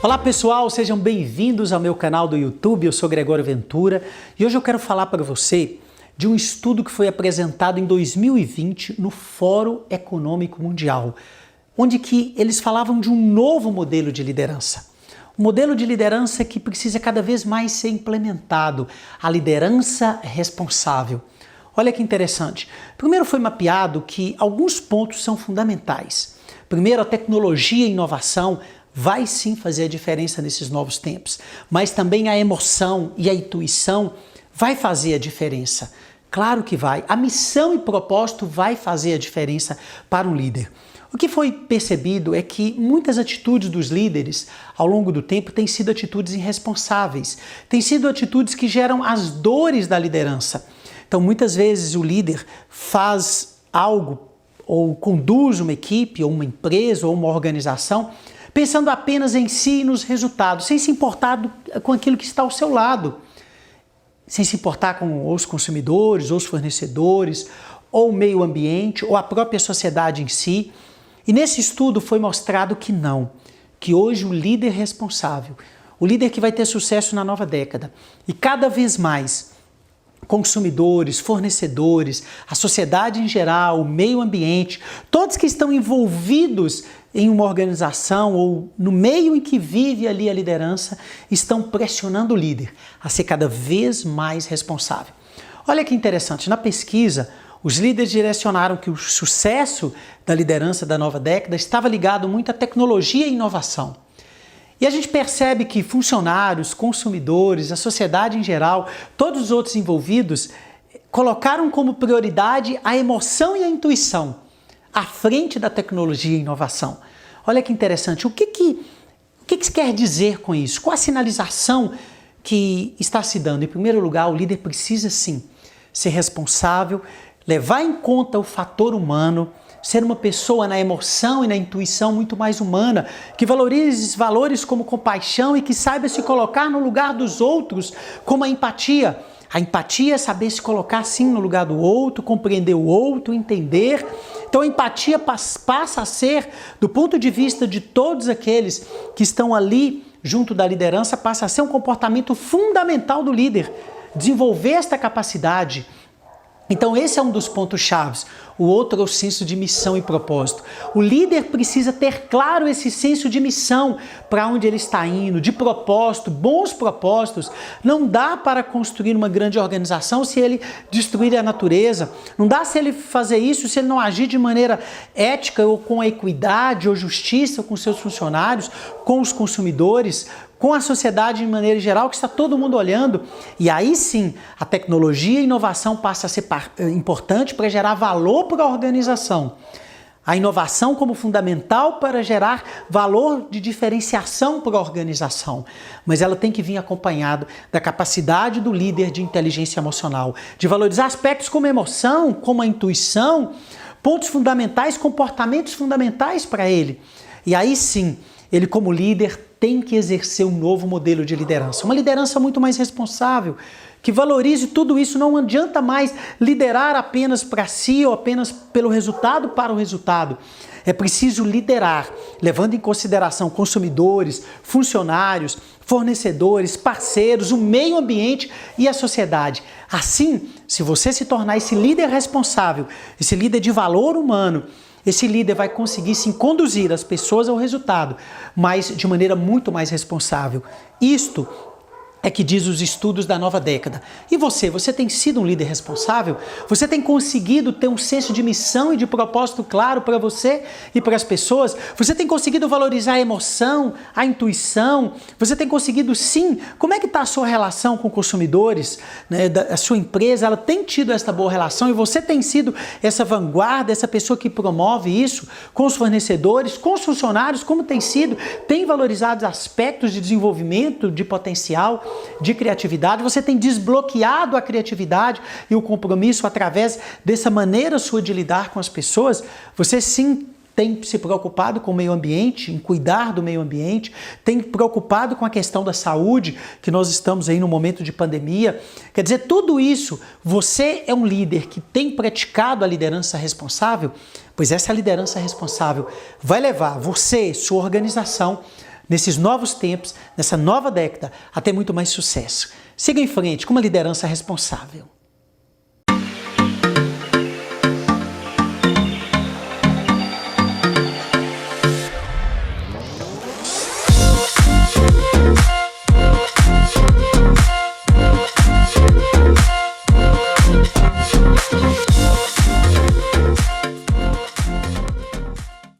Olá pessoal, sejam bem-vindos ao meu canal do YouTube, eu sou Gregório Ventura e hoje eu quero falar para você de um estudo que foi apresentado em 2020 no Fórum Econômico Mundial, onde que eles falavam de um novo modelo de liderança. Um modelo de liderança que precisa cada vez mais ser implementado, a liderança responsável. Olha que interessante. Primeiro foi mapeado que alguns pontos são fundamentais. Primeiro, a tecnologia e inovação vai sim fazer a diferença nesses novos tempos, mas também a emoção e a intuição vai fazer a diferença. Claro que vai. A missão e propósito vai fazer a diferença para um líder. O que foi percebido é que muitas atitudes dos líderes ao longo do tempo têm sido atitudes irresponsáveis, têm sido atitudes que geram as dores da liderança. Então, muitas vezes o líder faz algo ou conduz uma equipe, ou uma empresa, ou uma organização, pensando apenas em si e nos resultados, sem se importar com aquilo que está ao seu lado, sem se importar com os consumidores, ou os fornecedores, ou o meio ambiente, ou a própria sociedade em si. E nesse estudo foi mostrado que não, que hoje o líder responsável, o líder que vai ter sucesso na nova década, e cada vez mais consumidores, fornecedores, a sociedade em geral, o meio ambiente, todos que estão envolvidos em uma organização ou no meio em que vive ali a liderança, estão pressionando o líder a ser cada vez mais responsável. Olha que interessante, na pesquisa, os líderes direcionaram que o sucesso da liderança da nova década estava ligado muito à tecnologia e inovação. E a gente percebe que funcionários, consumidores, a sociedade em geral, todos os outros envolvidos, colocaram como prioridade a emoção e a intuição à frente da tecnologia e inovação. Olha que interessante, o que se quer dizer com isso? Qual a sinalização que está se dando? Em primeiro lugar, o líder precisa sim ser responsável, levar em conta o fator humano, ser uma pessoa na emoção e na intuição muito mais humana, que valorize valores como compaixão e que saiba se colocar no lugar dos outros, como a empatia. A empatia é saber se colocar sim no lugar do outro, compreender o outro, entender. Então a empatia passa a ser, do ponto de vista de todos aqueles que estão ali junto da liderança, passa a ser um comportamento fundamental do líder. Desenvolver esta capacidade. Então esse é um dos pontos chaves. O outro é o senso de missão e propósito. O líder precisa ter claro esse senso de missão, para onde ele está indo, de propósito, bons propósitos. Não dá para construir uma grande organização se ele destruir a natureza. Não dá se ele fazer isso se ele não agir de maneira ética ou com equidade ou justiça com seus funcionários, com os consumidores, com a sociedade de maneira geral, que está todo mundo olhando. E aí sim, a tecnologia e a inovação passa a ser importante para gerar valor para a organização. A inovação como fundamental para gerar valor de diferenciação para a organização. Mas ela tem que vir acompanhado da capacidade do líder de inteligência emocional, de valorizar aspectos como a emoção, como a intuição, pontos fundamentais, comportamentos fundamentais para ele. E aí sim, ele como líder tem que exercer um novo modelo de liderança. Uma liderança muito mais responsável, que valorize tudo isso. Não adianta mais liderar apenas para si ou apenas pelo resultado para o resultado. É preciso liderar, levando em consideração consumidores, funcionários, fornecedores, parceiros, o meio ambiente e a sociedade. Assim, se você se tornar esse líder responsável, esse líder de valor humano, esse líder vai conseguir sim conduzir as pessoas ao resultado, mas de maneira muito mais responsável. Isto é que diz os estudos da nova década. E você tem sido um líder responsável? Você tem conseguido ter um senso de missão e de propósito claro para você e para as pessoas? Você tem conseguido valorizar a emoção, a intuição? Você tem conseguido sim? Como é que está a sua relação com consumidores? A sua empresa, ela tem tido esta boa relação e você tem sido essa vanguarda, essa pessoa que promove isso com os fornecedores, com os funcionários? Como tem sido? Tem valorizado aspectos de desenvolvimento, de potencial, de criatividade? Você tem desbloqueado a criatividade e o compromisso através dessa maneira sua de lidar com as pessoas? Você sim tem se preocupado com o meio ambiente, em cuidar do meio ambiente, tem preocupado com a questão da saúde, que nós estamos aí no momento de pandemia. Quer dizer, tudo isso, você é um líder que tem praticado a liderança responsável? Pois essa liderança responsável vai levar você, sua organização, nesses novos tempos, nessa nova década, a ter muito mais sucesso. Siga em frente com uma liderança responsável.